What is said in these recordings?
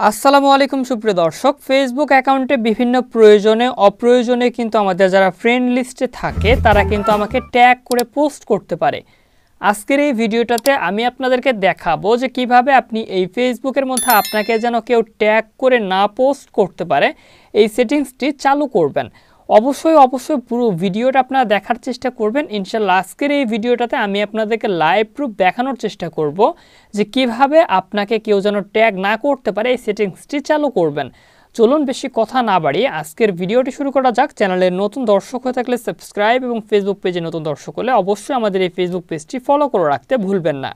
আসসালামু আলাইকুম সুপ্রিয় দর্শক, ফেসবুক অ্যাকাউন্টে বিভিন্ন প্রয়োজনে অপ্রয়োজনে কিন্তু আমাদের যারা ফ্রেন্ড লিস্টে থাকে তারা কিন্তু আমাকে ট্যাগ করে পোস্ট করতে পারে। আজকের এই ভিডিওটাতে আমি আপনাদেরকে দেখাবো যে কিভাবে আপনি এই ফেসবুকের মধ্যে আপনাকে যেন কেউ ট্যাগ করে না পোস্ট করতে পারে এই সেটিংসটি চালু করবেন। অবশ্যই পুরো ভিডিওটা আপনারা দেখার চেষ্টা করবেন। ইনশাআল্লাহ আজকের এই ভিডিওটাতে আমি আপনাদেরকে লাইভ প্রুফ দেখানোর চেষ্টা করব যে কিভাবে আপনাকে কেউ যেন ট্যাগ না করতে পারে এই সেটিংসটি চালু করবেন। চলুন বেশি কথা না বাড়িয়ে আজকের ভিডিওটি শুরু করা যাক। চ্যানেলের নতুন দর্শক হয়ে থাকলে সাবস্ক্রাইব এবং ফেসবুক পেজে নতুন দর্শক হলে অবশ্যই আমাদের এই ফেসবুক পেজটি ফলো করে রাখতে ভুলবেন না।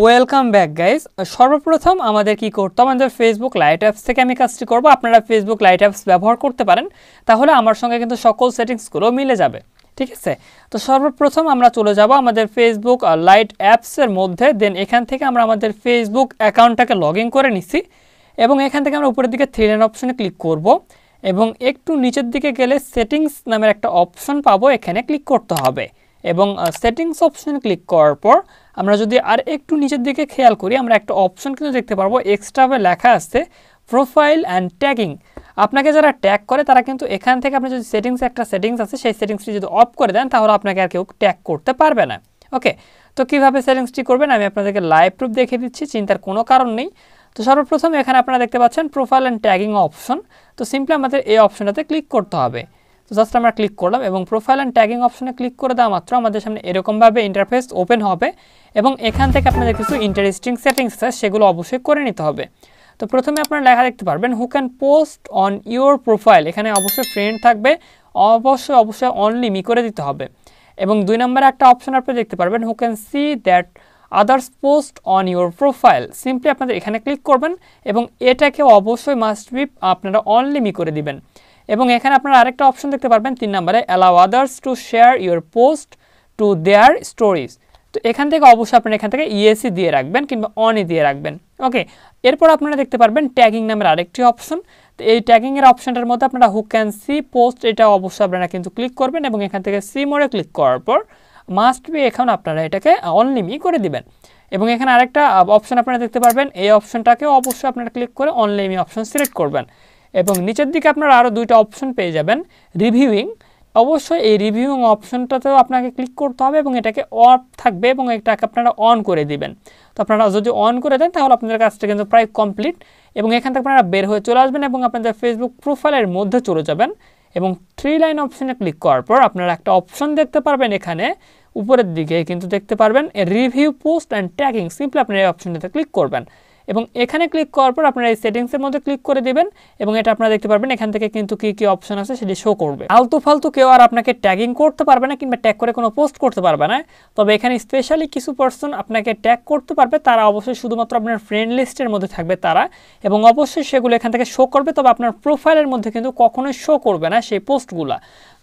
Welcome back guys. সর্বপ্রথম আমাদের কি করতে হবে, আমাদের ফেসবুক লাইট অ্যাপস থেকে আমি কাজটি করব। আপনারা ফেসবুক লাইট অ্যাপস ব্যবহার করতে পারেন, তাহলে আমার সঙ্গে কিন্তু সকল সেটিংসগুলো মিলে যাবে। ঠিক আছে, তো সর্বপ্রথম আমরা চলে যাব আমাদের ফেসবুক লাইট অ্যাপসের মধ্যে। দেন এখান থেকে আমরা আমাদের ফেসবুক অ্যাকাউন্টটাকে লগ ইন করে নিচ্ছি এবং এখান থেকে আমরা উপরের দিকে থ্রি লাইন অপশনে ক্লিক করব এবং একটু নিচের দিকে গেলে সেটিংস নামের একটা অপশন পাবো, এখানে ক্লিক করতে হবে এবং সেটিংস অপশনে ক্লিক করার পর আমরা যদি আর একটু নিচের দিকে খেয়াল করি আমরা একটা অপশন কিন্তু দেখতে পারবো, এক্সট্রাভাবে লেখা আছে প্রোফাইল অ্যান্ড ট্যাগিং। আপনাকে যারা ট্যাগ করে তারা কিন্তু এখান থেকে আপনি যদি একটা সেটিংস আছে সেই সেটিংসটি যদি অফ করে দেন তাহলে আপনাকে আর কেউ ট্যাগ করতে পারবে না। ওকে, তো কীভাবে সেটিংসটি করবেন আমি আপনাদেরকে লাইভ প্রুফ দেখিয়ে দিচ্ছি, চিন্তার কোনো কারণ নেই। তো সর্বপ্রথম এখানে আপনারা দেখতে পাচ্ছেন প্রোফাইল অ্যান্ড ট্যাগিং অপশন। তো সিম্পলি আমাদের এই অপশনটাতে ক্লিক করতে হবে। তো জাস্ট আমরা ক্লিক করলাম এবং প্রোফাইল অ্যান্ড ট্যাগিং অপশনে ক্লিক করে দেওয়া মাত্র আমাদের সামনে এরকমভাবে ইন্টারফেস ওপেন হবে এবং এখান থেকে আপনাদের কিছু ইন্টারেস্টিং সেটিংস আছে সেগুলো অবশ্যই করে নিতে হবে। তো প্রথমে আপনারা লেখা দেখতে পারবেন who can post on your profile, এখানে অবশ্যই ফ্রেন্ড থাকবে, অবশ্যই অনলি মি করে দিতে হবে। এবং 2 নম্বরে একটা অপশন আপনারা দেখতে পারবেন who can see that others post on your profile, simply আপনাদের এখানে ক্লিক করবেন এবং এটাকে অবশ্যই মাস্ট বি আপনারা অনলি মি করে দিবেন। এবং এখানে আপনারা আরেকটা অপশন দেখতে পারবেন 3 নম্বরে allow others to share your post to their stories. তো এখান থেকে অবশ্যই আপনারা এখান থেকে ইএসি দিয়ে রাখবেন কিংবা অনই দিয়ে রাখবেন। ওকে, এরপর আপনারা দেখতে পারবেন ট্যাগিং নামের আরেকটি অপশন। তো এই ট্যাগিংয়ের অপশনটার মধ্যে আপনারা হু ক্যান সি পোস্ট এটা অবশ্যই আপনারা কিন্তু ক্লিক করবেন এবং এখান থেকে সি মোড়ে ক্লিক করার পর মাস্ট বি এখন আপনারা এটাকে অনলি মি করে দিবেন। এবং এখানে আরেকটা অপশন আপনারা দেখতে পারবেন, এই অপশনটাকেও অবশ্যই আপনারা ক্লিক করে অনলি মি অপশন সিলেক্ট করবেন এবং নিচের দিকে আপনারা আরও 2টা অপশন পেয়ে যাবেন রিভিউইং। অবশ্যই এই রিভিউইং অপশনটাতেও আপনাকে ক্লিক করতে হবে এবং এটাকে অফ থাকবে এবং এটাকে আপনারা অন করে দিবেন। তো আপনারা যদি অন করে দেন তাহলে আপনাদের কাজটা কিন্তু প্রায় কমপ্লিট এবং এখান থেকে আপনারা বের হয়ে চলে আসবেন এবং আপনাদের ফেসবুক প্রোফাইলের মধ্যে চলে যাবেন এবং 3 লাইন অপশনে ক্লিক করার পর আপনারা একটা অপশন দেখতে পারবেন, এখানে উপরের দিকে কিন্তু দেখতে পারবেন review post and tagging, simply আপনারা এই অপশনটাতে ক্লিক করবেন এবং এখানে ক্লিক করার পর আপনারা এই সেটিংসের মধ্যে ক্লিক করে দিবেন এবং এটা আপনারা দেখতে পারবেন এখান থেকে কিন্তু কি অপশন আছে সেটি শো করবে। আলতু ফালতু কেউ আর আপনাকে ট্যাগিং করতে পারবে না কিংবা ট্যাগ করে কোনো পোস্ট করতে পারবে না। তবে এখানে স্পেশালি কিছু পার্সন আপনাকে ট্যাগ করতে পারবে, তারা অবশ্যই শুধুমাত্র আপনার ফ্রেন্ড লিস্টের মধ্যে থাকবে তারা, এবং অবশ্যই সেগুলো এখান থেকে শো করবে, তবে আপনার প্রোফাইলের মধ্যে কিন্তু কখনোই শো করবে না সেই পোস্টগুলো।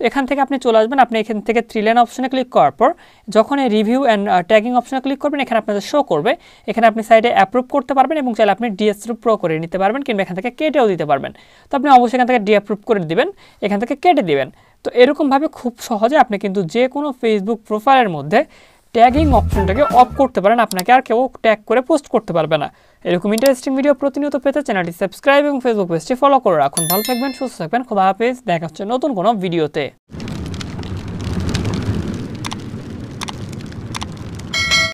এখান থেকে আপনি চলে আসবেন, আপনি এখান থেকে 3 লাইন অপশনে ক্লিক করার পর যখন এই রিভিউ অ্যান্ড ট্যাগিং অপশনে ক্লিক করবেন এখানে আপনাদের শো করবে, এখানে আপনি সাইডে অ্যাপ্রুভ করতে পারবেন এবং চাইলে আপনি ডিঅ্যাপ্রুভ করে নিতে পারবেন কিংবা এখান থেকে কেটেও দিতে পারবেন। তো আপনি অবশ্যই এখান থেকে ডিঅ্যাপ্রুভ করে দিবেন, এখান থেকে কেটে দিবেন। তো এরকমভাবে খুব সহজে আপনি কিন্তু যে কোনো ফেসবুক প্রোফাইলের মধ্যে ট্যাগিং অপশনটাকে অফ করতে পারেন, আপনাকে আর কেউ ট্যাগ করে পোস্ট করতে পারবে না। এরকম ইন্টারেস্টিং ভিডিও প্রতিনিয়ত পেতে চ্যানেলটি সাবস্ক্রাইব এবং ফেসবুক পেজটি ফলো করে রাখুন। ভালো থাকবেন, সুস্থ থাকবেন, খোদা হাফেজ, দেখা হচ্ছে নতুন কোনো ভিডিওতে।